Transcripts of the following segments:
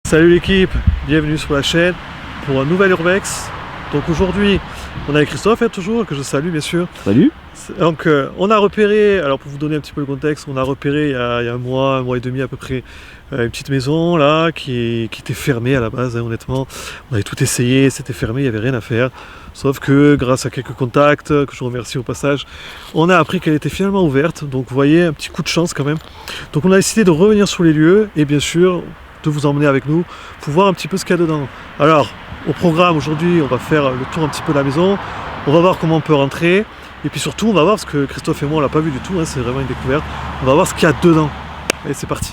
Salut l'équipe, bienvenue sur la chaîne pour un nouvel Urbex. Donc aujourd'hui, on est avec Christophe, toujours, que je salue bien sûr. Salut. Donc on a repéré, alors pour vous donner un petit peu le contexte, on a repéré il y a un mois et demi à peu près, une petite maison là qui était fermée à la base, hein, honnêtement. On avait tout essayé, c'était fermé, il n'y avait rien à faire. Sauf que grâce à quelques contacts, que je remercie au passage, on a appris qu'elle était finalement ouverte. Donc vous voyez, un petit coup de chance quand même. Donc on a décidé de revenir sur les lieux et bien sûr de vous emmener avec nous pour voir un petit peu ce qu'il y a dedans. Alors au programme aujourd'hui, on va faire le tour un petit peu de la maison, on va voir comment on peut rentrer. Et puis surtout, on va voir, parce que Christophe et moi, on l'a pas vu du tout, hein, c'est vraiment une découverte. On va voir ce qu'il y a dedans. Allez, c'est parti.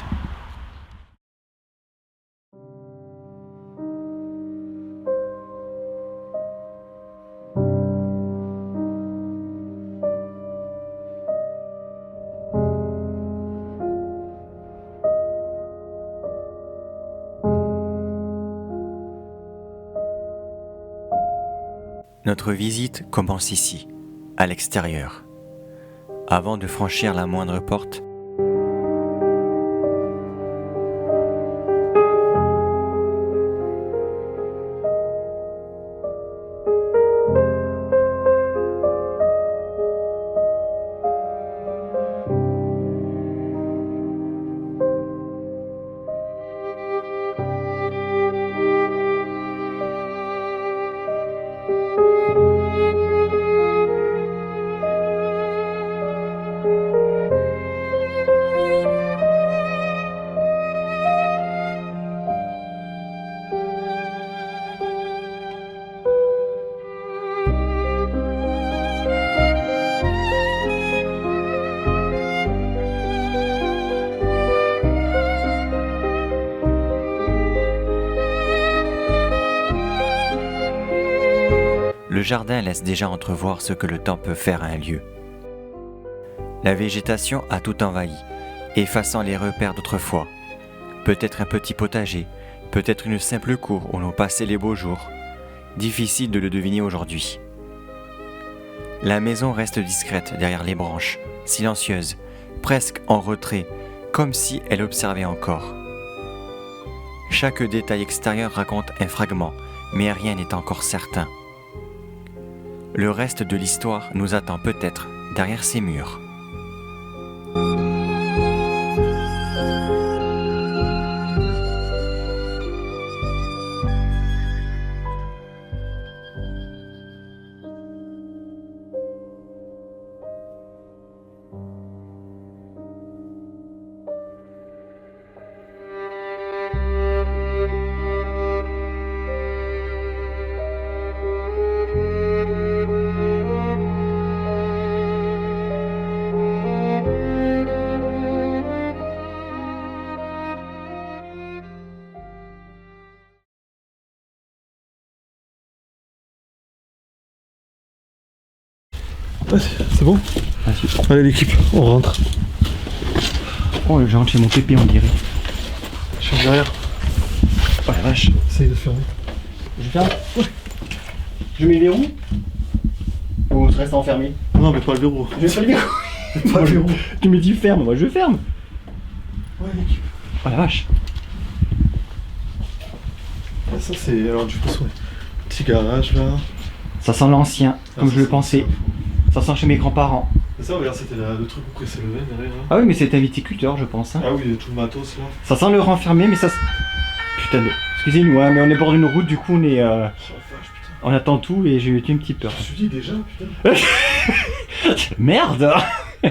Notre visite commence ici, à l'extérieur. Avant de franchir la moindre porte, le jardin laisse déjà entrevoir ce que le temps peut faire à un lieu. La végétation a tout envahi, effaçant les repères d'autrefois. Peut-être un petit potager, peut-être une simple cour où l'on passait les beaux jours. Difficile de le deviner aujourd'hui. La maison reste discrète derrière les branches, silencieuse, presque en retrait, comme si elle observait encore. Chaque détail extérieur raconte un fragment, mais rien n'est encore certain. Le reste de l'histoire nous attend peut-être derrière ces murs. C'est bon? Allez l'équipe, on rentre. Oh, je rentre chez mon pépé, on dirait. Je suis derrière. Oh la vache. Essaye de fermer. Je ferme? Ouais. Je mets le verrou? Ou je reste enfermé? Non mais pas le verrou. Je mets pas le verrou. Pas le verrou. Tu me dis ferme, moi je ferme. Ouais l'équipe. Oh la vache. Ah, ça c'est, alors du coup, ouais. Petit garage là. Ça sent l'ancien, comme je le pensais. Ça sent chez mes grands-parents. C'est ça, regarde, c'était le truc où pressait le vin derrière. Hein. Ah oui, mais c'était un viticulteur, je pense. Hein. Ah oui, tout le matos là. Ça sent le renfermé, mais ça... Putain de... Excusez-nous, hein, mais on est bord d'une route, du coup on est... Oh vache, putain. On attend tout et j'ai eu une petite peur. Je me suis dit déjà, putain. Merde. Oh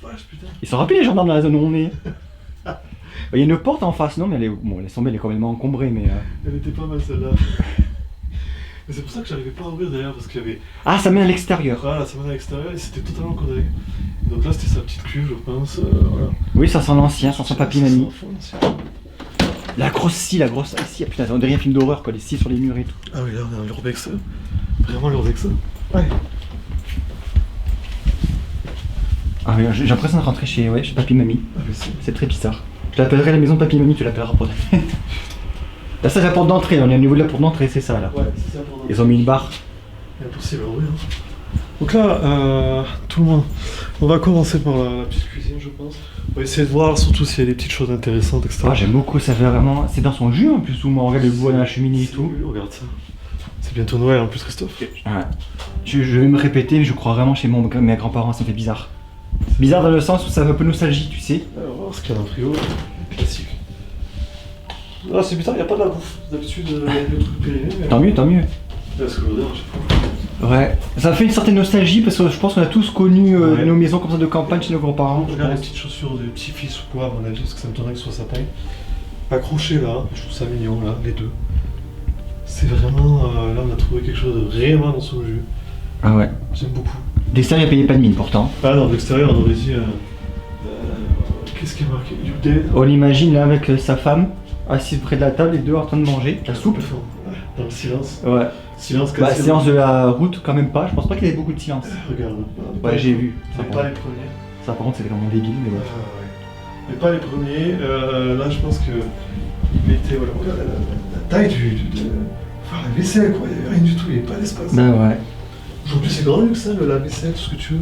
vache, putain. Ils sont rapides les gendarmes dans la zone où on est. Il y a une porte en face, non mais elle est... Bon, laisse tomber, elle est complètement encombrée, mais... Elle était pas mal celle-là. Mais c'est pour ça que j'arrivais pas à ouvrir derrière parce qu'il y avait... Ah, ça mène à l'extérieur. Voilà, ça mène à l'extérieur et c'était totalement encadré. Donc là c'était sa petite cuve je pense, voilà. Oui, ça sent l'ancien, ça sent papy mamie. Ça sent l'ancien. La grosse scie, ah, si, putain, on dirait un film d'horreur quoi, les scies sur les murs et tout. Ah oui, là on est dans l'urbex, vraiment l'urbex. Ouais. Ah oui, j'ai l'impression de rentrer chez papy mamie. Ah, mais c'est très bizarre. Je l'appellerai la maison de papy mamie, tu l'appelleras pour... Là, ça c'est la porte d'entrée, on est au niveau de la porte d'entrée, c'est ça là. Ouais, c'est ça pour... Ils ont mis une barre. C'est impossible à ouvrir. Hein. Donc là, tout le monde, on va commencer par la petite cuisine, je pense. On va essayer de voir surtout s'il y a des petites choses intéressantes, etc. Ah, j'aime beaucoup, ça fait vraiment. C'est dans son jus en plus, où on regarde le bois dans la cheminée et tout. Regarde ça. C'est bientôt Noël en plus, Christophe. Ouais. Je vais me répéter, mais je crois vraiment chez mes grands-parents, ça me fait bizarre. Bizarre dans le sens où ça fait un peu nostalgie, tu sais. On va voir ce qu'il y a dans le frigo. Classique. Ah, c'est bizarre, il n'y a pas de la bouffe. D'habitude, il y a des trucs périmés. Mais... Tant mieux, tant mieux. Parce que l'odeur, je sais pas. Ouais, ça fait une certaine nostalgie parce que je pense qu'on a tous connu Ouais. nos maisons comme ça de campagne chez nos grands-parents. Je regarde les petites chaussures de petit-fils ou quoi, à mon avis, parce que ça me donnerait que ce soit sa taille. Accroché là, je trouve ça mignon là, les deux. C'est vraiment. Là, on a trouvé quelque chose de vraiment dans son jus. Ah ouais. J'aime beaucoup. D'extérieur, il payait pas de mine pourtant. Ah non, de l'extérieur, on aurait dit. Qu'est-ce qui est marqué? You dead? On l'imagine là avec sa femme, assise près de la table, les deux en train de manger la soupe. Ouais, dans le silence. Ouais. Silence Bah, cassé. séance de la route, quand même pas. Je pense pas qu'il y avait beaucoup de silence. Regarde. Ouais, j'ai vu. Mais pas les premiers. Ça, par contre, c'était vraiment débile, mais ouais. Ouais. Mais pas les premiers. Là, je pense que. Il mettait. Voilà, regarde la taille de. Enfin, la vaisselle, quoi. Il n'y avait rien du tout, il n'y avait pas d'espace. Bah ouais. Aujourd'hui, c'est grand luxe, hein, le lave-vaisselle, tout ce que tu veux.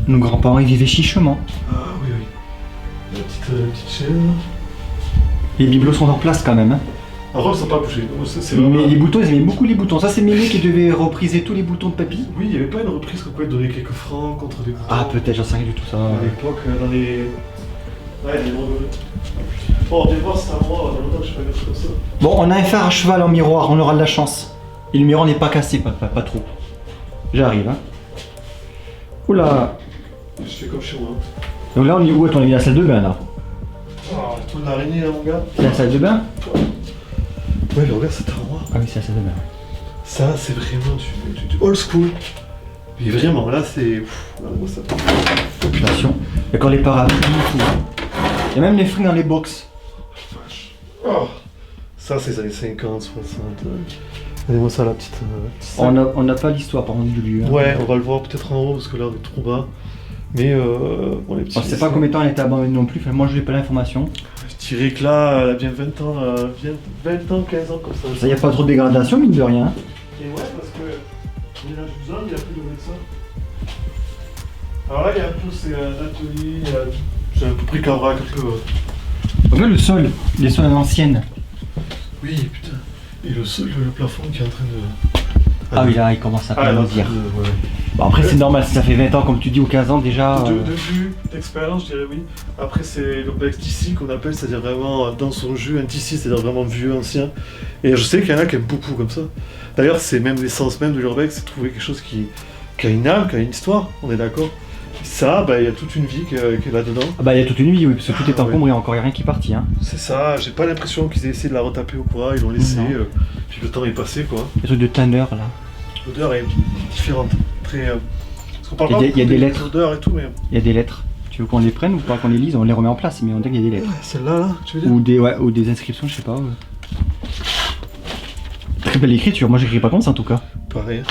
Nos grands-parents, ils vivaient chichement. Ah oui, oui. La petite chaise. Les bibelots sont en place quand même. Hein. Alors, ça n'a pas bougé. Donc, c'est vraiment... Mais les boutons, ils aimaient beaucoup les boutons. Ça, c'est Mémé qui devait repriser tous les boutons de papy. Oui, il n'y avait pas une reprise qu'on pouvait donner quelques francs contre des boutons. Ah, peut-être, j'en sais rien du tout ça. À l'époque, dans les. Ouais, les mots. Bon, on vient voir, c'est à moi, dans longtemps que je fais mettre comme ça. Bon, on a un fer à cheval en miroir, on aura de la chance. Et le miroir n'est pas cassé, pas trop. J'arrive, hein. Oula. Je fais comme chez moi. Donc là, on est où? Attends, on est dans la salle de bain là. Oh, la toile d'araignée là, mon gars. C'est la salle de bain? Ouais, mais regarde cette armoire. Ah oui, c'est la salle de bain. Ça, c'est vraiment du old school. Mais vraiment, là, c'est. Regarde-moi ça. Population. Il y a encore les parapluies, tout. Il y a même les fringues dans les box. Vache. Oh. Ça, c'est les années 50, 60. Regardez-moi ça, la petite. On n'a pas l'histoire par contre du lieu. Hein. Ouais, on va le voir peut-être en haut parce que là, on est trop bas. Mais bon, les petits. On sait pas combien de temps elle était abandonnée non plus, enfin, moi je n'ai pas l'information. Je dirais que là, elle a bien 20 ans, 20 ans, 15 ans comme ça. Ça, y a pas trop de dégradation, mine de rien. Et ouais, parce que on est là du zone, il y a plus de médecin. Alors là, il y a un peu, c'est un atelier, c'est un peu bric-à-brac, un peu. Regarde le sol, les sols à l'ancienne. Oui, putain. Et le sol, le plafond qui est en train de. Ah oui, là il commence à là, dire. ouais. Bon, après c'est normal, si ça fait 20 ans comme tu dis ou 15 ans déjà. De vue, d'expérience, je dirais oui. Après, c'est l'urbex TC qu'on appelle, c'est-à-dire vraiment dans son jus, un TC, c'est-à-dire vraiment vieux, ancien. Et je sais qu'il y en a qui aiment beaucoup comme ça. D'ailleurs, c'est même l'essence même de l'urbex, c'est de trouver quelque chose qui a une âme, qui a une histoire, on est d'accord. Ça, bah, il y a toute une vie qui est là-dedans. Ah bah il y a toute une vie, oui, parce que tout est Ah, encombré, encore il n'y a rien qui est parti. Hein. C'est ça, j'ai pas l'impression qu'ils aient essayé de la retaper ou quoi, ils l'ont laissé, Non. puis le temps est passé quoi. Les trucs de tanner là. L'odeur est différente, très... Parce qu'on parle Il y a- pas il y a beaucoup des de lettres. l'odeur et tout, mais... Il y a des lettres. Tu veux qu'on les prenne ou pas qu'on les lise? On les remet en place, mais on dirait qu'il y a des lettres. Celle-là, là, tu veux dire? Ou des inscriptions, je sais pas. Très belle écriture, moi j'écris pas comme ça en tout cas. Pareil.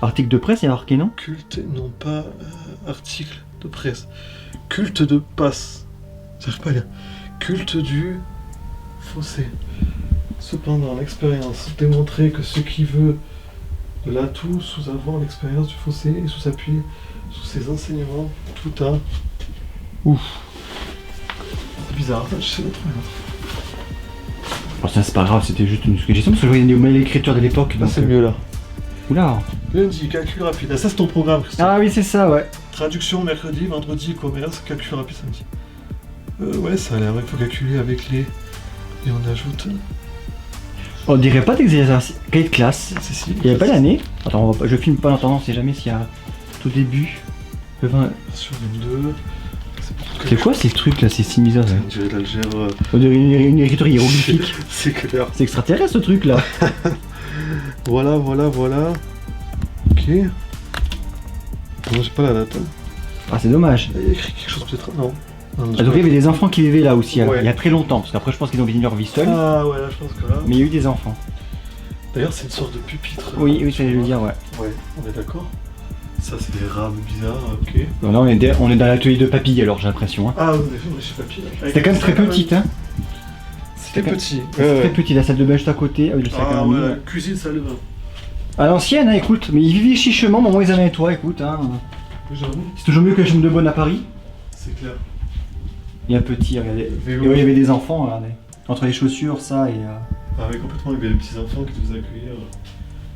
Article de presse, il y a marqué non? Culte, non pas article de presse. Culte de passe. J'arrive pas à lire. Culte du fossé. Cependant, l'expérience démontrait que ce qui veut de l'atout sous avoir l'expérience du fossé et sous s'appuyer sous ses enseignements, tout a. Ouf. C'est bizarre, ça, je sais pas trouver l'autre. Oh, ça c'est pas grave, c'était juste une suggestion parce que je voyais l'écriture de l'époque. Là, donc, c'est mieux là. Oula. Lundi, calcul rapide. Ah, ça, c'est ton programme, Christophe. Ah oui, c'est ça, ouais. Traduction mercredi, vendredi, commerce, calcul rapide samedi. Ouais, ça a l'air, il faut calculer avec les. Et on ajoute. On dirait pas d'exercice. Cahier de classe. C'est si. Il y avait pas l'année. Attends, je filme pas en attendant, on sait jamais s'il y a tout début. Le 20. Sur 22. C'est quoi ces trucs là, ces signes bizarres là? On dirait de l'algèbre. On dirait une écriture hiéroglyphique. C'est clair. C'est extraterrestre ce truc là. Voilà. Ok. Non, j'ai pas la date. Hein. Ah, c'est dommage. Il y a écrit quelque chose peut-être. Non. Non, Ah, donc il y avait des enfants qui vivaient là aussi, Ouais. il y a très longtemps, parce qu'après je pense qu'ils ont vécu leur vie seuls, Ah ouais, là je pense que là. mais il y a eu des enfants. D'ailleurs, c'est une sorte de pupitre. Oui, j'allais le dire, ouais. Ouais, on est d'accord. Ça, c'est des rames bizarres, ok. Donc là on est dans l'atelier de papy alors j'ai l'impression. Hein. Ah, vous avez fait chez papy. C'était quand même très petite, hein. C'était petit. C'est très petit, la salle de bain juste à côté, avec le sac à Ah main. ouais, cuisine, salle de bain. À l'ancienne, hein, écoute, mais ils vivaient chichement, maman ils avaient un toit, écoute. Hein. J'avoue, C'est toujours mieux que la chambre de bonne à Paris. c'est clair. Il y a un petit, regardez. Vélo. Et ouais, il y avait des enfants, regardez. Entre les chaussures, ça et. Ah oui, complètement, il y avait des petits enfants qui te faisaient accueillir.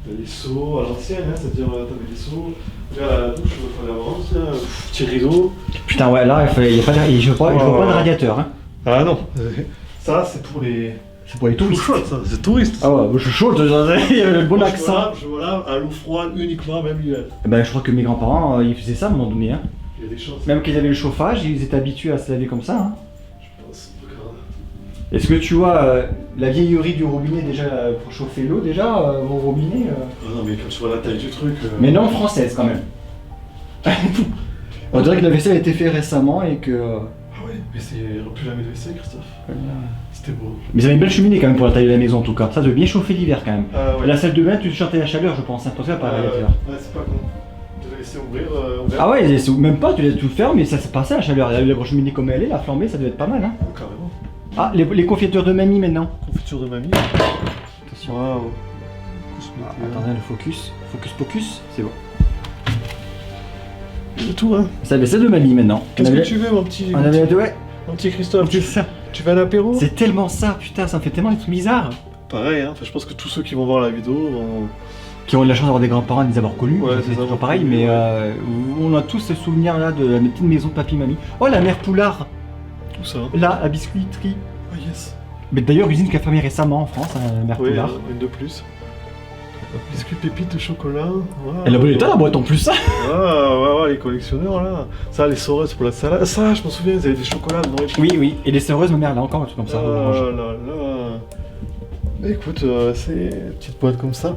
Il y a des seaux à l'ancienne, hein, c'est-à-dire t'avais des seaux. Regarde la douche, il fallait avoir un petit rideau. Putain, ouais, là, il y a pas de, je vois pas de radiateur. Hein. Ah non, ça c'est pour les. C'est pour les touristes. Chaude, ça, c'est touriste. Ah ouais, je suis chaud, il y avait le bon accent. Je vois là, à l'eau froide uniquement, même l'hiver. Eh ben, je crois que mes grands-parents, ils faisaient ça à un moment donné. Hein. Il y a des chances. Même qu'ils avaient le chauffage, ils étaient habitués à se laver comme ça. Hein. Je pense, regarde. Est-ce que tu vois la vieillerie du robinet déjà pour chauffer l'eau déjà au robinet Ah non, mais quand tu vois la taille du truc. Mais non française quand même. On dirait que la vaisselle a été faite récemment et que. Ah ouais, mais c'est plus jamais de WC, Christophe. C'était beau. Mais ils avaient une belle cheminée quand même pour la taille de la maison en tout cas. Ça devait bien chauffer l'hiver quand même. Ah ouais. La salle de bain, tu chantais la chaleur, je pense, hein, pour ça par la radiateur. Ouais, c'est pas con. Tu devais laisser ouvrir. Ah ouais, même pas, tu laisses tout faire, mais ça se passait la chaleur. La grosse cheminée comme elle est, la flambée, ça devait être pas mal. Hein. Carrément. Ah, les confitures de mamie maintenant. Confiture de mamie. Attention. Waouh. Attendez, le focus. Focus, c'est bon. C'est tout, hein. Ça avait ça de mamie maintenant. Qu'est-ce On que avait- tu veux, mon petit. On avait deux, ouais. Mon petit Christophe. C'est ça. Tu veux un apéro? C'est tellement ça, putain, ça me fait tellement des trucs bizarres. Pareil, hein. Enfin, je pense que tous ceux qui vont voir la vidéo vont. Qui ont eu la chance d'avoir des grands-parents et de les avoir connus. Ouais, c'est c'est ça, toujours pareil, mais on a tous ce souvenir là de la petite maison de papy mamie. Oh, la mère Poulard, Tout ça. là, la biscuiterie. Ah, yes. Mais d'ailleurs, usine qui a fermé récemment en France, hein, la mère Oui, Poulard. une de plus. Biscuit pépite de chocolat. Ouais, Elle a volé l'état la boîte en plus, ça. Ouais, les collectionneurs là. Ça, les soreuses pour la salade. Ça, je m'en souviens, ils avaient des chocolats dedans. Oui, et les sœureuses, ma mère, elle a encore un truc comme ça. orange. Oh là là. Bah, écoute, c'est une petite boîte comme ça.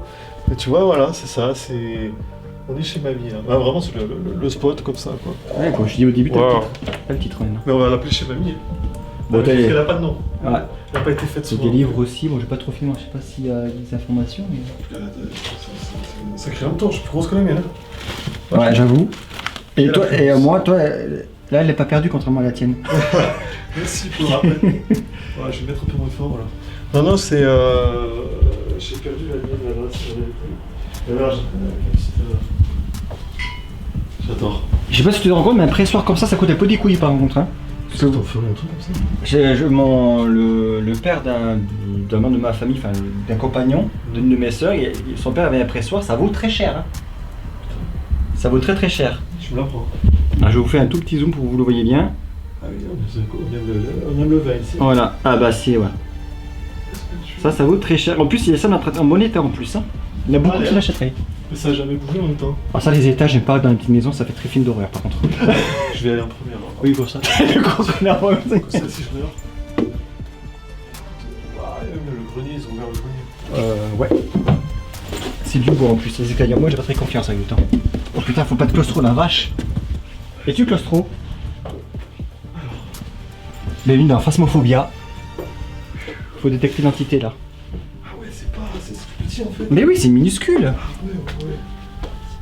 Mais tu vois, voilà, c'est ça, c'est. On est chez mamie là. Bah, vraiment, c'est le spot comme ça quoi. Ouais, comme je dis au début, t'as Wow. le titre maintenant. Mais on va l'appeler chez mamie. Bon, Parce t'as qu'elle a pas de nom. Ouais. Elle n'a pas été faite C'est souvent. des livres aussi, bon, j'ai pas trop filmé, je sais pas s'il y a des informations. Mais... Ça crée longtemps, je suis plus grosse que la mienne. hein. Ouais, j'avoue. Et Elle a toi, plus et grosse. moi, toi, là, elle est pas perdue contrairement à la tienne. Merci pour le rappel. Voilà, je vais mettre un peu moins fort, voilà. Non, non, c'est. J'ai perdu la mienne là-bas, c'est la vérité. Et là, j'adore. Je sais pas si tu te rends compte, mais un pressoir comme ça coûte un peu des couilles par contre. Hein. Qu'est-ce que t'en ferais un truc comme ça? Le père d'un membre de ma famille, enfin d'un compagnon d'une de mes sœurs, son père avait un pressoir, ça vaut très cher. Hein. Ça vaut très très cher. Je me l'apprends. Alors, je vais vous faire un tout petit zoom pour que vous le voyez bien. Ah oui, on aime le vin ici. Voilà, ah bah c'est ouais. Ça vaut très cher. En plus, il y a ça en bon état en plus. Hein. Il y en a beaucoup Allez, qui l'achèteraient. Mais ça a jamais bougé en même temps. Alors ça, les étages, j'aime pas dans les petites maisons, ça fait très film d'horreur par contre. Je vais aller en première. hein. Oui, pour ça. Le gros connard, Comme ça, si je meurs. Ah, le grenier, ils ont ouvert le grenier. Ouais. C'est du bois en plus, les escaliers. Moi, j'ai pas très confiance avec le temps. Oh putain, faut pas de claustro, la vache. Es-tu claustro? Bienvenue dans Phasmophobia. Faut détecter l'entité là. Ah ouais, c'est tout petit en fait. Mais oui, c'est minuscule. Ouais.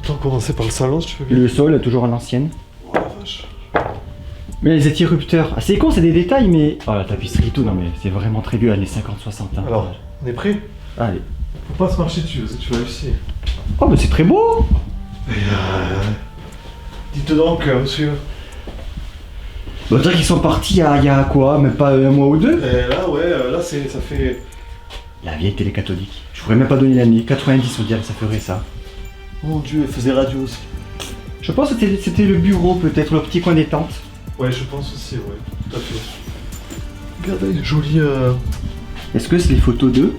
On va commencer par le salon si tu veux bien. Le sol, toujours à l'ancienne. Oh la vache. Mais les interrupteurs, ah, c'est con, c'est des détails, mais. Oh la tapisserie, tout, non mais c'est vraiment très vieux, années 50-60. Hein. Alors, on est prêt? Allez. Faut pas se marcher dessus, parce que tu vas réussir. Oh, mais c'est très beau! Dites donc, monsieur. Bah, dire qu'ils sont partis il y a quoi? Même pas un mois ou deux? Et là, ouais, là, ça fait. La vieille télé catholique. Je pourrais même pas donner l'année. 90, on dirait que ça ferait ça. Mon dieu, elle faisait radio aussi. Je pense que c'était le bureau, peut-être, le petit coin détente. Ouais, je pense aussi, ouais, tout à fait. Regardez, joli. Est-ce que c'est les photos d'eux?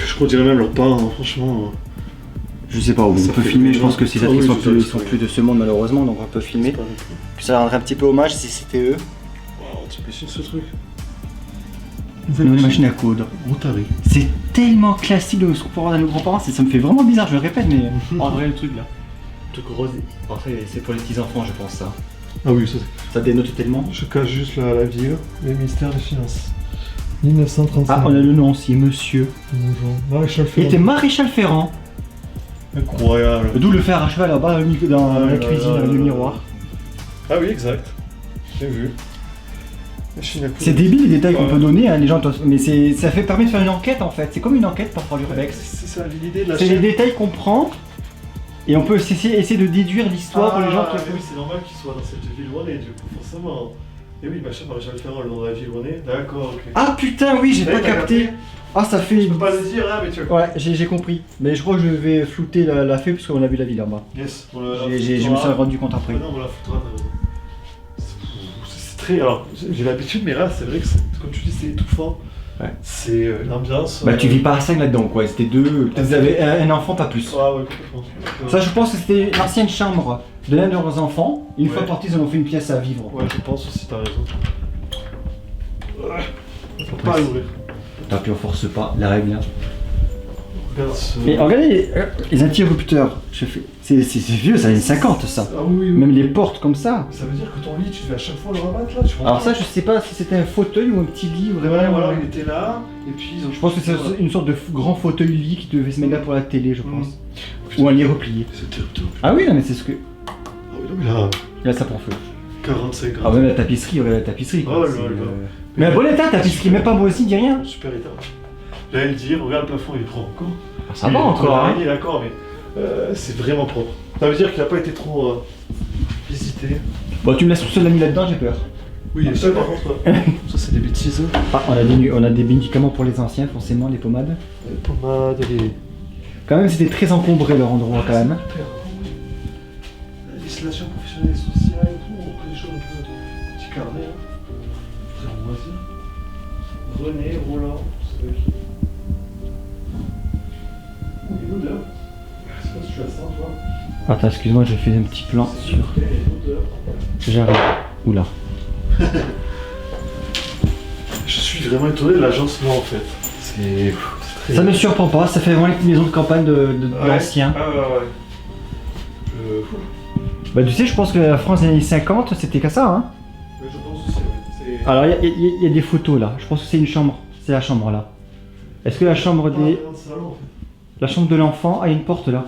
Je crois dirait même leurs parents, hein, franchement. Je sais pas, on Ça peut fait filmer, je longtemps. pense que ces Ah actrices oui, sont, c'est plus, ça, sont oui. plus de ce monde malheureusement, donc on peut filmer. Puis ça rendrait un petit peu hommage si c'était eux. Wow, tu peux suivre ce truc. Une machine à coudre. Rotary. C'est tellement classique de ce qu'on peut voir dans nos grands-parents, ça me fait vraiment bizarre, je le répète, mais en vrai le truc là. Le truc rose, après c'est pour les petits enfants je pense ça. Ah oui, ça Ça dénote tellement. Je cache juste la vie, les mystères des finances. 1935. Ah on a le nom aussi, monsieur. Bonjour. Maréchal Il Ferrand. était maréchal Ferrand. Incroyable. D'où le fer à cheval là-bas dans Ah la là cuisine, là le là miroir. Ah oui, exact. J'ai vu. La Chine à coudre. C'est débile les détails qu'on Ouais. peut donner, hein, les gens. Mais ça permet de faire une enquête en fait. C'est comme une enquête par l'urbex. C'est ça l'idée de la C'est les chaîne. détails qu'on prend et on peut essayer de déduire l'histoire pour les gens qui. mais oui, c'est normal qu'il soit dans cette ville où on est, du coup, forcément. Et oui, machin Maréchal Ferrand, le nom de la ville où on est. D'accord, ok. Ah putain, oui, j'ai Ouais, pas t'as capté. Ah, ça fait. Je peux pas le dire, hein, mais tu vois. Ouais, j'ai compris. Mais je crois que je vais flouter la feuille parce qu'on a vu la ville en bas. Yes, on Je me suis rendu compte après. Non, on la foutra. C'est très. Alors, j'ai l'habitude, mais là, c'est vrai que, comme tu dis, c'est étouffant. Ouais. C'est l'ambiance. Bah, tu vis pas à 5 là-dedans quoi. C'était deux. Peut-être vous avez un enfant, pas plus. Ah ouais, complètement. Ça, je pense que c'était l'ancienne chambre de l'un de leurs enfants. Une fois Ouais. partis, ils en ont fait une pièce à vivre. Ouais, je pense aussi, t'as raison. Faut pas l'ouvrir. Tant pis, on force pas, la règle. Hein. Regarde ce. Mais regardez les interrupteurs. C'est vieux, ça années 50 ça. Ah oui, oui. Même les portes comme ça. Ça veut dire que ton lit, tu devais à chaque fois le rabattre là, tu vois. Alors ça, je sais pas si c'était un fauteuil ou un petit lit vraiment. Ouais, voilà, il était là, et puis ils ont. Je pense que c'est Voilà. une sorte de grand fauteuil lit qui devait se mettre là pour la télé, je pense. Putain, Ou un lit replié. c'est terrible. Ah oui, non mais c'est ce que. Ah oui, non, mais là, Là, ça prend feu. 45 Ah grammes. même la tapisserie, regarde la tapisserie quoi. Oh, C'est, là, là. Mais un bon état, la tapisserie, même pas moi aussi, dis rien. Super état. J'allais le dire, regarde le plafond, il est propre encore. Ça va encore, hein. Il est d'accord, mais c'est vraiment propre. Ça veut dire qu'il n'a pas été trop visité. Bon, tu me laisses tout seul la nuit là-dedans, j'ai peur. Oui, et ça par contre, ça c'est des bêtises. Ah, on a des médicaments pour les anciens, forcément, les pommades. Les pommades, les. Quand même, c'était très encombré leur endroit quand même. Législation professionnelle et sociale et tout, on fait des choses un peu. Petit carnet, hein. Très moisi. René, Roland, c'est vrai qui. Et l'odeur. Je sais pas si tu as ça, toi. Attends, excuse-moi, j'ai fait un petit plan sur. Et l'odeur. J'arrive. Oula. Je suis vraiment étonné de l'agencement en fait. C'est très. Ça me surprend pas, ça fait vraiment les maisons de campagne de Ouais. l'ancien. Ah ouais. Bah, tu sais, je pense que la France des années 50, c'était qu'à ça, hein. Je pense aussi, ouais. C'est. Alors, il y a des photos là. Je pense que c'est une chambre. C'est la chambre là. Est-ce que la chambre Ah, des. dans le salon, en fait. La chambre de l'enfant, ah, il y a une porte là.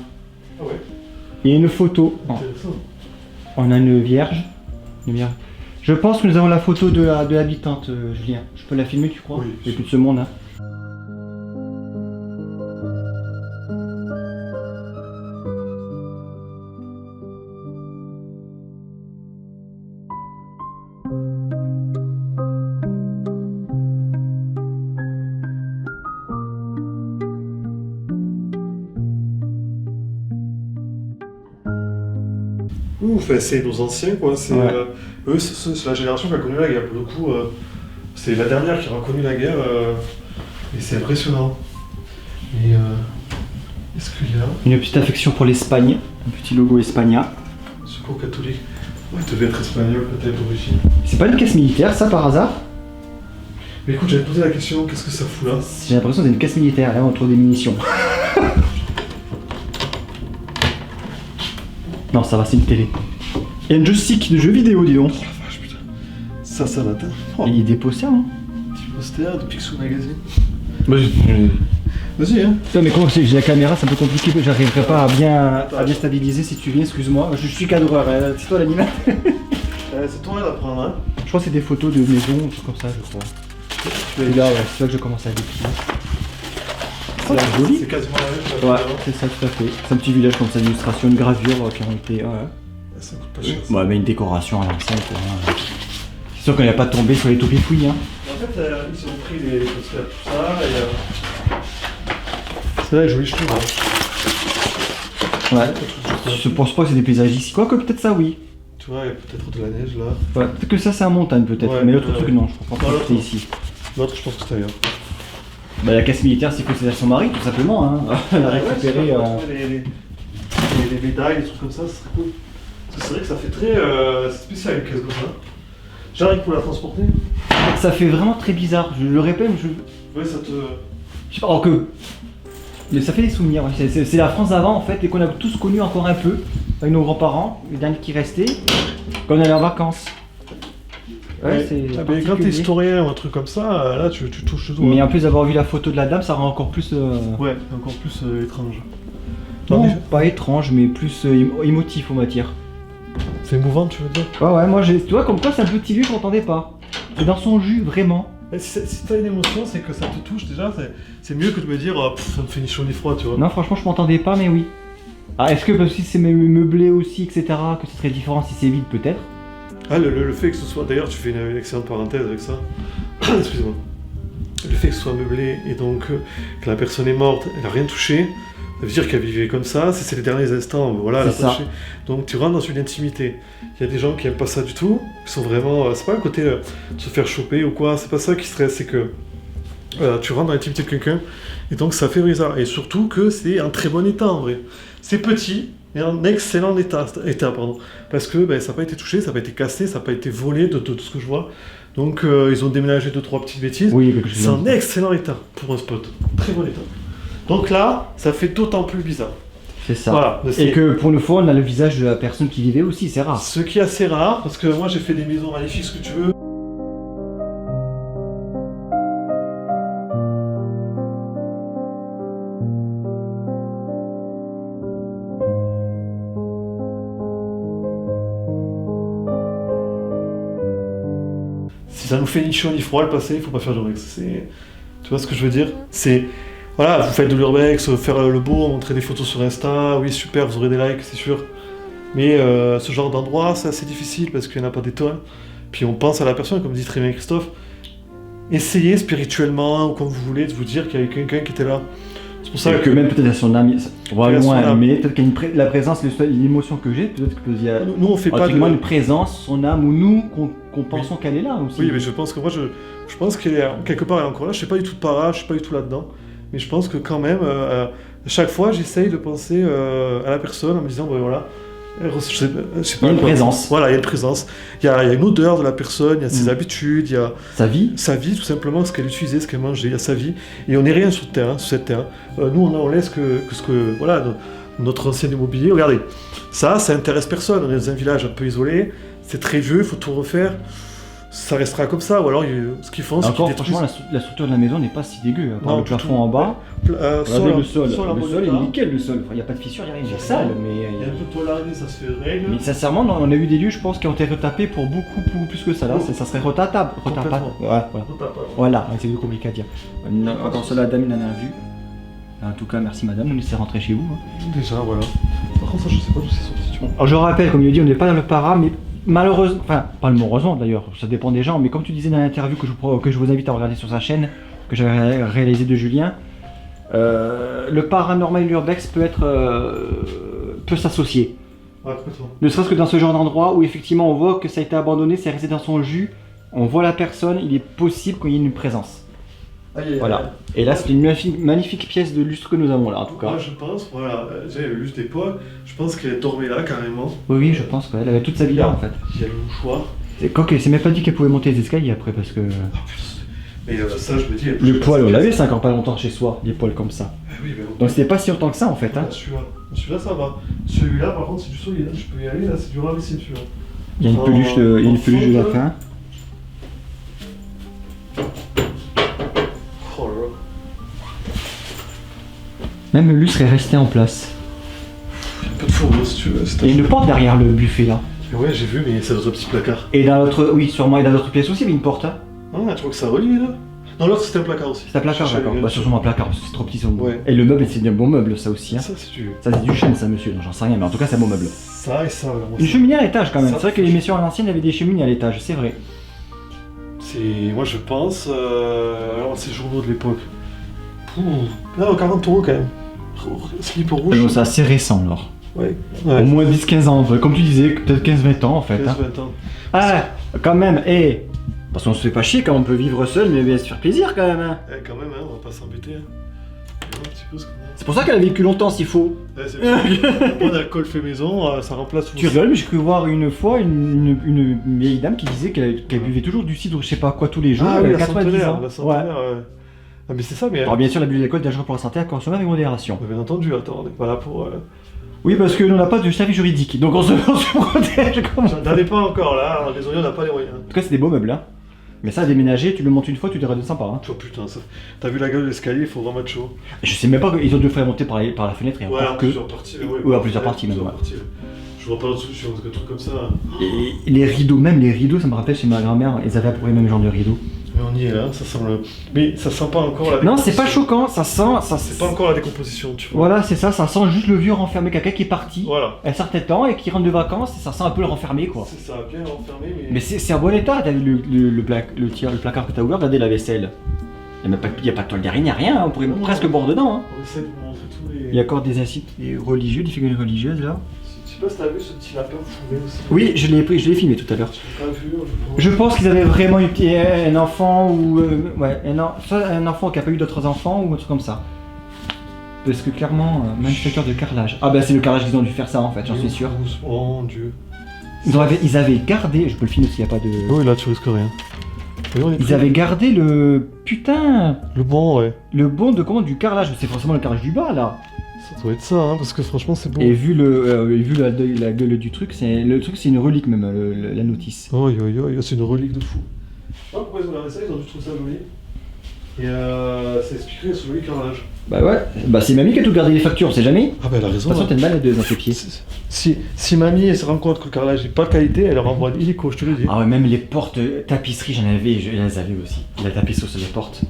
Ah ouais. Il y a une photo. Oh, Intéressant. on a une vierge. Une vierge. Je pense que nous avons la photo de l'habitante, Julien. Je peux la filmer, tu crois? Oui, Il n'y a plus de ce monde, hein. Ouf, c'est nos anciens quoi. C'est Ouais. eux, c'est la génération qui a connu la guerre. Pour le coup, c'est la dernière qui a reconnu la guerre. Et c'est impressionnant. Et est-ce qu'il y a Une petite affection pour l'Espagne. Un petit logo Espagna. secours catholique? Ouais, il devait être espagnol peut-être d'origine. C'est pas une caisse militaire, ça, par hasard? Mais écoute, j'avais posé la question, qu'est-ce que ça fout là? J'ai l'impression que c'est une caisse militaire. Là, on trouve des munitions. Non, ça va, c'est une télé. Il y a une joystick de jeux vidéo, dis donc. Oh la vache, putain. Ça date. Oh, Et il y a des posters, hein. petit poster de Picsou Magazine. Vas-y, Vas-y, hein. mais comment j'ai la caméra, c'est un peu compliqué. J'arriverai pas à bien stabiliser si tu viens, excuse-moi. Je suis cadreur, hein. C'est toi l'animal. C'est toi d'apprendre, hein. Je crois que c'est des photos de maisons, trucs comme ça, je crois. Et là, ouais, c'est là que je commence à déplier. C'est la joli. C'est quasiment la même chose. Ouais, c'est ça, tout à fait. C'est un petit village comme ça, d'illustration, une gravure qui ont été. Ouais. Ça coûte pas cher. ça. Ouais, mais une décoration à l'ancienne, quoi. Hein. C'est sûr qu'elle n'a pas tombé sur les toupifouilles, hein. En fait, ils ont pris les posters, tout ça, et. C'est là, joli, je trouve. Hein. Ouais. Je pense pas que c'est des paysages ici. Quoique, peut-être ça, oui. Tu vois, il y a peut-être de la neige là. Ouais, peut-être que ça, c'est en montagne, peut-être. Ouais, mais l'autre ouais, truc, ouais. non, je pense pas Non, que c'était l'autre, ici. L'autre, je pense que c'est ailleurs. Bah, la caisse militaire, c'est que c'est à son mari, tout simplement, hein. Elle a récupéré. Les médailles, des trucs comme ça, ce serait cool. Parce que c'est vrai que ça fait très spécial une caisse comme ça. J'arrive pour la transporter. Ça fait vraiment très bizarre. Je le répète, Ouais, ça te. je sais pas, alors que. Mais ça fait des souvenirs. Ouais. C'est la France d'avant, en fait, et qu'on a tous connu encore un peu, avec nos grands-parents, les derniers qui restaient, quand on allait en vacances. Ouais, c'est. Ah, mais quand t'es particulier. historien ou un truc comme ça, là tu touches le doigt. Mais en plus d'avoir vu la photo de la dame, ça rend encore plus. Ouais, encore plus étrange. Non, mais pas étrange, mais plus émotif, on va dire. c'est émouvant, tu veux dire? Ouais, ouais, moi, tu vois, comme quoi, c'est un petit lieu que j'entendais pas. C'est dans son jus, vraiment. Et si t'as une émotion, c'est que ça te touche déjà, c'est mieux que de me dire ça me fait ni chaud ni froid, tu vois. Non, franchement, je m'entendais pas, mais oui. Ah, est-ce que parce que c'est meublé aussi, etc., que ce serait différent si c'est vide, peut-être? Ah, le fait que ce soit. D'ailleurs, tu fais une excellente parenthèse avec ça. Excuse-moi. Le fait que ce soit meublé et donc que la personne est morte, elle n'a rien touché, ça veut dire qu'elle vivait comme ça, c'est les derniers instants, voilà, elle a C'est ça. touché. Donc tu rentres dans une intimité. Il y a des gens qui n'aiment pas ça du tout, qui sont vraiment. C'est pas le côté de se faire choper ou quoi, c'est pas ça qui stresse, c'est que tu rentres dans l'intimité de quelqu'un et donc ça fait bizarre. Et surtout que c'est en très bon état en vrai. C'est petit, mais en excellent état pardon. Parce que ça n'a pas été touché, ça n'a pas été cassé, ça n'a pas été volé de tout ce que je vois. Donc ils ont déménagé 2-3 petites bêtises. Oui, quelque chose C'est en excellent état pour un spot. Très bon état. Donc là, ça fait d'autant plus bizarre. C'est ça. Voilà, Et que pour une fois, on a le visage de la personne qui vivait aussi, c'est rare. ce qui est assez rare, parce que moi j'ai fait des maisons magnifiques, ce que tu veux. Si ça nous fait ni chaud ni froid le passé, il faut pas faire d'urbex. Tu vois ce que je veux dire? C'est voilà, vous faites de l'urbex, faire le beau, montrer des photos sur Insta, oui super, vous aurez des likes, c'est sûr. Mais ce genre d'endroit, c'est assez difficile parce qu'il n'y en a pas des tonnes. Puis on pense à la personne, comme dit très bien Christophe. Essayez spirituellement ou comme vous voulez de vous dire qu'il y a quelqu'un qui était là. C'est pour ça que même peut-être à son âme, on va à son loin, âme. mais peut-être qu'il y a la présence, l'émotion que j'ai, peut-être qu'il y a nous on fait pas de. moi une présence, son âme ou nous qu'on pensons qu'elle est là aussi. Oui, mais je pense que moi je pense qu'elle est quelque part elle est encore là. Je sais pas du tout de para, je suis pas du tout là-dedans. Mais je pense que quand même, chaque fois j'essaye de penser à la personne en me disant voilà. Je sais pas Il y a une quoi. présence. Voilà, il y a une présence. Il y a une odeur de la personne, il y a ses habitudes, il y a Sa vie. sa vie tout simplement, ce qu'elle utilisait, ce qu'elle mangeait, il y a sa vie. Et on n'est rien sur cette terre. Nous, on laisse que ce que voilà, notre ancien immobilier. Regardez, ça intéresse personne. On est dans un village un peu isolé, c'est très vieux, il faut tout refaire. Ça restera comme ça. Ou alors, ce qu'ils font, c'est qu'ils Encore, détruisent. franchement, la structure de la maison n'est pas si dégueu. À part Non, le du tout. plafond en bas. Sol, Regardez le sol. en Le bon sol état. est nickel, le sol. Enfin, il n'y a pas de fissure, il n'y a rien. Il est sale, mais. Il y a un peu de toile d'araignée, ça se fait règle. Mais sincèrement, on a eu des lieux, je pense, qui ont été retapés pour beaucoup plus que ça. Là, ça serait retapable. Complètement. Voilà, c'est compliqué à dire. Encore cela, la dame, il en a vu. En tout cas, merci madame, nous laissez rentrer chez vous. Déjà, voilà. Par contre, ça, je sais pas d'où c'est sorti. Tu vois. Alors, je rappelle, comme il a dit, on n'est pas dans le para, mais malheureusement, enfin, pas malheureusement d'ailleurs, ça dépend des gens, mais comme tu disais dans l'interview que je vous invite à regarder sur sa chaîne, que j'avais réalisé de Julien, le paranormal et l'urbex peut s'associer. Ouais, complètement. Ne serait-ce que dans ce genre d'endroit où effectivement on voit que ça a été abandonné, c'est resté dans son jus, on voit la personne, il est possible qu'il y ait une présence. Voilà. Et là, c'est une magnifique pièce de lustre que nous avons là, en tout cas. Moi, je pense, voilà, j'ai lu juste d'époque, je pense qu'elle dormait là carrément. Oui, je pense qu'elle avait toute sa vie là en fait. Il y a le mouchoir. Quoique, c'est même pas dit qu'elle pouvait monter les escaliers après parce que. Ah, putain, mais ça, je me dis. Le poil, on l'avait ça encore pas longtemps chez soi, les poils comme ça. Oui, mais Donc c'était pas si longtemps que ça en fait. Hein. Celui-là, ça va. Celui-là, par contre, c'est du solide. Je peux y aller, là, c'est du ravissime, celui-là. Il y a une peluche de lapin. Oh là là. Même le lustre est resté en place. Il y a un peu de fourreau, si tu veux. Il y a une porte derrière le buffet là. Ouais, j'ai vu, mais c'est dans un petit placard. Et dans l'autre, oui, sûrement, et dans l'autre pièce aussi, il y avait une porte. Hein. Ah, tu vois que ça relie, là? Non, l'autre, c'était un placard aussi. C'est un placard, Je d'accord. sais, Bah, sûrement un placard parce que c'est trop petit. Ouais. Et le meuble, c'est un bon meuble, ça aussi. Hein. Ça, c'est du. Ça, c'est du chêne, ça, monsieur. Non, j'en sais rien, mais en tout cas, c'est un bon meuble. Ça et ça, là. Moi, Une ça- cheminée à l'étage quand même. Ça, C'est vrai que les messieurs à l'ancienne avaient des cheminées à l'étage, c'est vrai. C'est. Moi, je pense. Alors, ces journaux de l'époque. Non, 40 € quand même. Slip rouge. Donc, c'est assez récent alors. Ouais. Au moins 10-15 ans, comme tu disais, peut-être 15-20 ans en fait. 15, Hein. 20 ans. Ah, quand même, parce qu'on se fait pas chier quand on peut vivre seul, mais bien se faire plaisir quand même. Hein. Eh, quand même, hein, on va pas s'embêter. Hein. Regarde un petit peu ce qu'on a. C'est pour ça qu'elle a vécu longtemps s'il faut. Ouais, c'est un bon d'alcool fait maison, ça remplace. Tu rigoles, mais j'ai cru voir une fois une vieille dame qui disait qu'elle buvait toujours du cidre, je sais pas quoi, tous les jours. Ah elle oui, avait la 90 centenaire, ans. la centenaire, ouais. Ah, mais c'est ça, mais. Alors bien sûr, l'abus d'alcool est dangereux pour la santé, à consommer avec modération. Bien entendu, attends, on n'est pas là pour. Oui, parce que nous n'a pas de service juridique, donc on se protège comme ça. J'en ai pas encore là, désolé, on n'a pas les moyens. En tout cas, c'est des beaux meubles, hein. Mais ça, à déménager, tu le montes une fois, tu te redescends pas. Hein. Oh putain, ça. T'as vu la gueule de l'escalier, il faut vraiment être chaud. Je sais même pas qu'ils ont dû faire monter par la fenêtre et Ouais, encore en que. plusieurs parties. Ouais, en plusieurs parties, même, ouais. parties. Je vois pas d'autre solution, parce que truc comme ça. Et les rideaux, même les rideaux, ça me rappelle chez ma grand-mère, ils avaient à peu près le même genre de rideaux. Mais on y est là, ça sent le. Mais ça sent pas encore la Non, décomposition. c'est pas choquant, ça sent. C'est pas encore la décomposition, tu vois. Voilà, c'est ça sent juste le vieux renfermé, quelqu'un qui est parti Voilà. un certain temps et qui rentre de vacances, et ça sent un peu le renfermé quoi. C'est ça, bien enfermé, mais. Mais c'est en bon état, t'as vu le placard que t'as ouvert, regardez la vaisselle. Il n'y a pas de toile d'araignée, rien, hein, on pourrait presque boire dedans. Hein. On essaie de vous montrer tous les. Il y a encore des insignes religieux, des figurines religieuses là. Je sais pas si t'as vu ce petit lapin fouet aussi. Oui, je l'ai filmé tout à l'heure. Je l'ai pas vu, Je pense qu'ils avaient vraiment eu un enfant ou. Soit un enfant qui a pas eu d'autres enfants ou un truc comme ça. Parce que clairement, manufacture de carrelage. Ah bah c'est le carrelage qu'ils ont dû faire ça en fait, j'en suis sûr. Oh mon dieu. Ils avaient gardé, je peux le filmer s'il n'y a pas de. Oui, là tu risques rien. Oui, on est Ils prêt. avaient gardé le. Putain. Le bon, ouais. Le bon de comment du carrelage, c'est forcément le carrelage du bas là. Ça doit être ça, hein, parce que franchement c'est beau. Et vu la gueule du truc, c'est une relique même, la notice. Oh yo yo yo, c'est une relique de fou. Je sais pas pourquoi ils ont gardé ça, ils ont dû trouver ça joli. Et ça expliquerait ce joli carrelage. Bah ouais, bah c'est mamie qui a tout gardé les factures, on sait jamais. Ah bah elle a De raison. toute façon, hein. t'as une maladeuse dans tes pieds. Si mamie elle se rend compte que le carrelage n'est pas qualité, elle leur envoie illico, je te le dis. Ah ouais, même les portes tapisserie, j'en avais, je les avais aussi. La tapisserie sur les portes.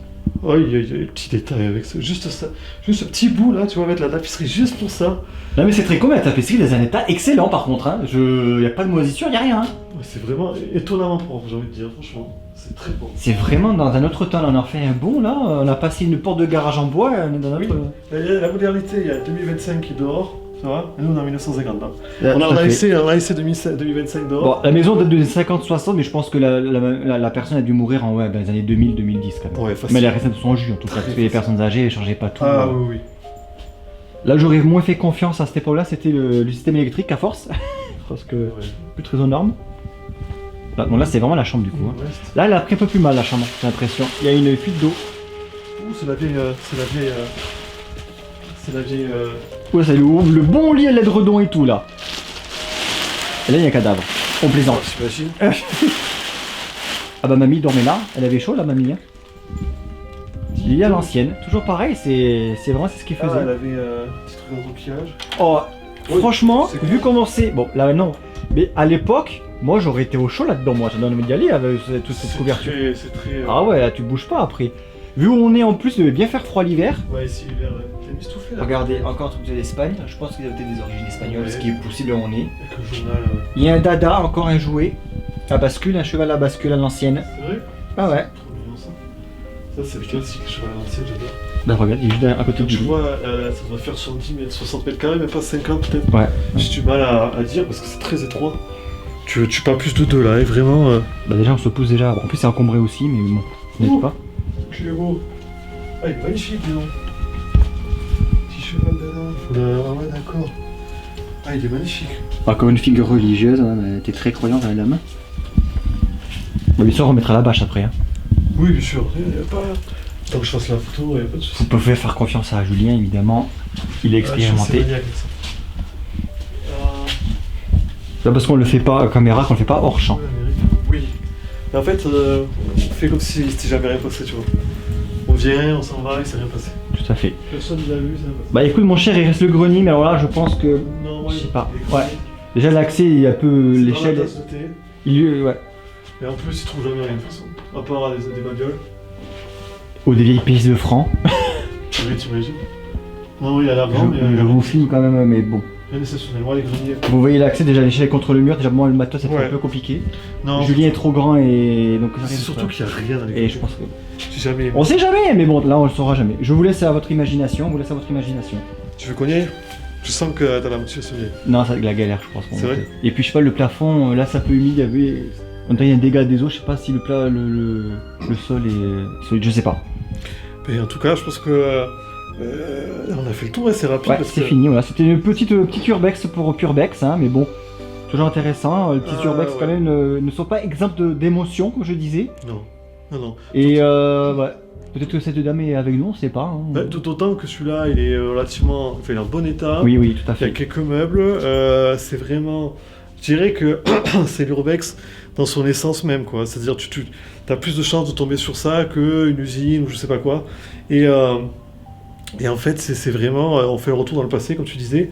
Oh, il y a le petit détail avec ça. Juste ça. Juste ce petit bout là, tu vas mettre la tapisserie juste pour ça. Non mais c'est très con, mais la tapisserie est dans un état excellent par contre. Hein. Y a pas de moisissure, y a rien. Hein. Ouais, c'est vraiment étonnamment propre, j'ai envie de dire, franchement. C'est très bon. C'est vraiment dans un autre temps, là, on en fait un bon là. On a passé une porte de garage en bois, on est dans notre. Oui. La modernité, il y a 2025 qui est dehors, ça va. Et nous on est en 1950 là. Là, On tout à a fait. laissé 2025 dehors. Bon, la maison date de 50-60, mais je pense que la personne a dû mourir dans les années 2000-2010 quand même. Ouais, facile. Mais elle est restée de son jus en tout cas, Très parce que les personnes âgées, elles changeaient pas tout. Ah oui, oui. Là, j'aurais moins fait confiance à cette époque-là, c'était le système électrique à force. Parce que Ouais. plus très aux normes. Là, bon, là, c'est vraiment la chambre du coup. Hein. Ouais, Là, elle a pris un peu plus mal la chambre, j'ai l'impression. Il y a une fuite d'eau. Ouh, c'est la vieille. C'est la vieille. Ouais, c'est le bon lit à l'edredon et tout là. Et là, il y a un cadavre. On plaisante. J'imagine. Ah bah, mamie dormait là, elle avait chaud la mamie. Hein. Lit à l'ancienne, toujours pareil, c'est vraiment ce qu'il faisait. Ah, elle avait un petit truc en coquillage. Oh, Oui, franchement, c'est vu comment c'est. Bon, là, non. Mais à l'époque, moi j'aurais été au chaud là-dedans, moi. J'en ai envie d'y aller avec toute cette couverture. C'est très. Ah ouais, là, tu bouges pas après. Vu où on est en plus, il devait bien faire froid l'hiver. Ouais, ici, l'hiver, ouais. T'as mis tout fait là. Regardez, encore un truc de l'Espagne. Je pense qu'ils avaient peut-être des origines espagnoles, Ouais. ce qui est possible où on est. Avec le journal. Il y a un dada, encore un jouet. La bascule, un cheval à bascule à l'ancienne. C'est vrai? Ah ouais. Trop mignon ça. Ça, c'est le classique, le cheval à l'ancienne, j'adore. Bah regarde, il est juste à côté du Tu lit. vois, ça doit faire 70 mètres, 60 mètres carrés, même pas 50 peut-être. Ouais. J'ai du mal à dire parce que c'est très étroit. Tu pas plus de deux là, et vraiment. Bah déjà, on se pousse déjà. Bon, en plus, c'est encombré aussi, mais bon, ce n'est Ouh. pas. Tu es beau. Ah, il est magnifique, dis donc. Petit cheval d'Alain. Ah ouais, d'accord. Ah, il est magnifique. Encore une figure religieuse, hein, mais t'es très croyante, la dame. Bon, bien sûr, on remettra la bâche après. Hein. Oui, bien sûr. Il y a pas. Tant que je fasse la photo, il n'y a pas de soucis. Vous pouvez faire confiance à Julien, évidemment. Il est expérimenté. Ah, je suis assez maniaque avec ça. Là, parce qu'on le fait pas à caméra, qu'on le fait pas hors champ. Oui. Mais en fait, on fait comme si c'était jamais rien passé, tu vois. On vient, on s'en va, il s'est rien passé. Tout à fait. Personne ne l'a vu, ça n'a pas Bah écoute, mon cher, il reste le grenier, mais alors là, je pense que. Non, Je sais pas. il est Ouais. grandi. Déjà, l'accès, il y a un peu C'est dans l'échelle. la tasse de thé. Ouais. Et en plus, il trouve jamais rien de toute façon. À part des babioles. Ou des vieilles pièces de francs. Oui, t'imagines. Non, oui, il a l'air grand, mais Je vous filme quand même, mais bon. rien d'exceptionnel. Moi, les greniers. Vous voyez l'accès, déjà l'échelle est contre le mur, déjà moi le matos c'est Ouais. un peu compliqué. Non, Julien est trop grand et donc c'est surtout qu'il n'y a rien dans les Et greniers. je pense que. J'ai jamais aimé. On sait jamais, mais bon là on le saura jamais. Je vous laisse à votre imagination, vous laisse à votre imagination. Tu veux qu'on y aille? Je sens que t'as la motivation d'y aller. Non, c'est la galère, je pense. C'est vrai. Et puis je sais pas, le plafond, là c'est un peu humide, il y avait. On dirait qu'il y a un dégât des eaux, je sais pas si le sol est solide, je sais pas. Mais en tout cas, je pense que on a fait le tour assez rapide. Ouais, parce c'est que... fini, voilà. C'était une petite urbex pour Purbex, hein, mais bon, toujours intéressant. Les petits urbex, ouais. quand même, ne sont pas exempts d'émotions, comme je disais. Non, non, non. Et ouais, peut-être que cette dame est avec nous, on sait pas. Hein. Bah, tout autant que celui-là, il est relativement. Enfin, il est en bon état. Oui, oui, tout à Il y a fait. quelques meubles. C'est vraiment. Je dirais que c'est l'urbex dans son essence même, quoi. C'est-à-dire, tu as plus de chances de tomber sur ça qu'une usine ou je sais pas quoi. Et en fait, c'est vraiment. On fait le retour dans le passé, comme tu disais.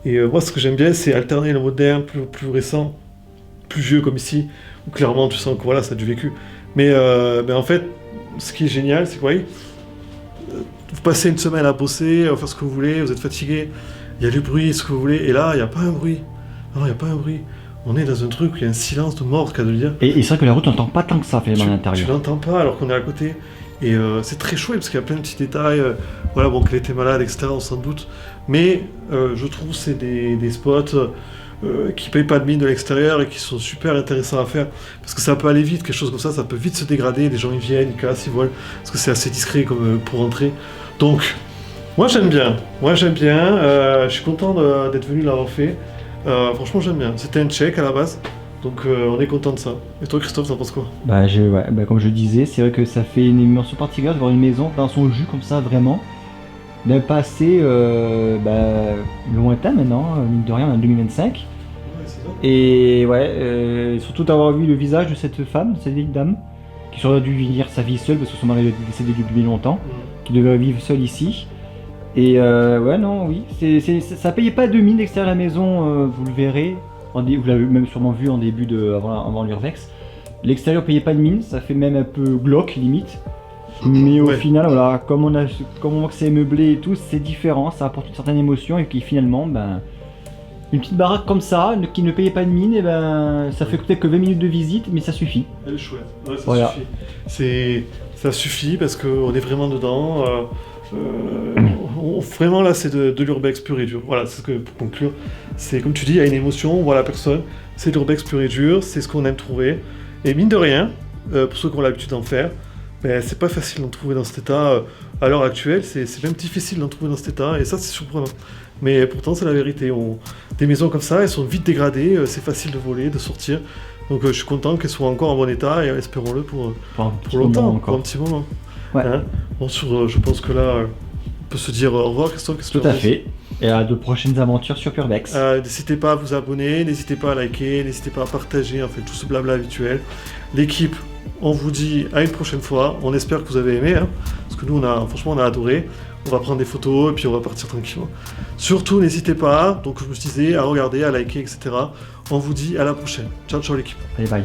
Et moi, ce que j'aime bien, c'est alterner le moderne, plus récent, plus vieux comme ici, où clairement tu sens que voilà, ça a du vécu. Mais en fait, ce qui est génial, c'est que vous voyez, vous passez une semaine à bosser, à faire ce que vous voulez, vous êtes fatigué, il y a du bruit, ce que vous voulez, et là, il n'y a pas un bruit. Non, il n'y a pas un bruit. On est dans un truc où il y a un silence de mort, qu'à de le dire. Et c'est vrai que la route, on n'entend pas tant que ça, finalement, à Tu l'intérieur. l'entends pas alors qu'on est à côté. Et c'est très chouette parce qu'il y a plein de petits détails. Voilà, bon, qu'elle était malade, etc., on s'en doute. Mais je trouve que c'est des spots qui payent pas de mine de l'extérieur et qui sont super intéressants à faire. Parce que ça peut aller vite, quelque chose comme ça peut vite se dégrader. Les gens ils viennent, ils cassent, ils volent. Parce que c'est assez discret comme pour entrer. Donc, moi j'aime bien. Je suis content d'être venu l'avoir fait. Franchement, j'aime bien. C'était un check à la base. Donc on est content de ça. Et toi Christophe, t'en penses quoi? Comme je disais, c'est vrai que ça fait une immersion particulière de voir une maison dans son jus comme ça, vraiment. D'un passé lointain maintenant, mine de rien, en 2025. Ouais, c'est ça. Et surtout d'avoir vu le visage de cette femme, cette vieille dame, qui aurait dû vivre sa vie seule parce que son mari est décédé depuis longtemps, qui devait vivre seule ici. Et ça payait pas de mine d'extérieur à la maison, vous le verrez. Vous l'avez même sûrement vu en début avant l'Urbex. L'extérieur payait pas de mine, ça fait même un peu glauque limite. Mais au final, voilà, comme on voit que c'est meublé et tout, c'est différent, ça apporte une certaine émotion et puis finalement, une petite baraque comme ça, qui ne payait pas de mine, et ça fait peut-être que 20 minutes de visite, mais ça suffit. Elle est chouette, ouais, ça Voilà. suffit. Ça suffit parce qu'on est vraiment dedans. Vraiment là, c'est de l'urbex pur et dur. Voilà, c'est ce que pour conclure. C'est comme tu dis, il y a une émotion, on voit la personne. C'est de l'urbex pur et dur, c'est ce qu'on aime trouver. Et mine de rien, pour ceux qui ont l'habitude d'en faire, c'est pas facile d'en trouver dans cet état. À l'heure actuelle, c'est même difficile d'en trouver dans cet état, et ça, c'est surprenant. Mais pourtant, c'est la vérité. Des maisons comme ça, elles sont vite dégradées, c'est facile de voler, de sortir. Donc je suis content qu'elles soient encore en bon état, et espérons-le pour longtemps, pour un petit moment. Ouais. Hein, je pense que là, on peut se dire au revoir, Christophe. Qu'est-ce que Tout tu en à penses? fait. Et à de prochaines aventures sur Purbex. N'hésitez pas à vous abonner, n'hésitez pas à liker, n'hésitez pas à partager, en fait, tout ce blabla habituel. L'équipe, on vous dit à une prochaine fois. On espère que vous avez aimé, hein, parce que nous, franchement, on a adoré. On va prendre des photos et puis on va partir tranquillement. Surtout, n'hésitez pas, donc je me disais, à regarder, à liker, etc. On vous dit à la prochaine. Ciao, ciao l'équipe. Allez, bye.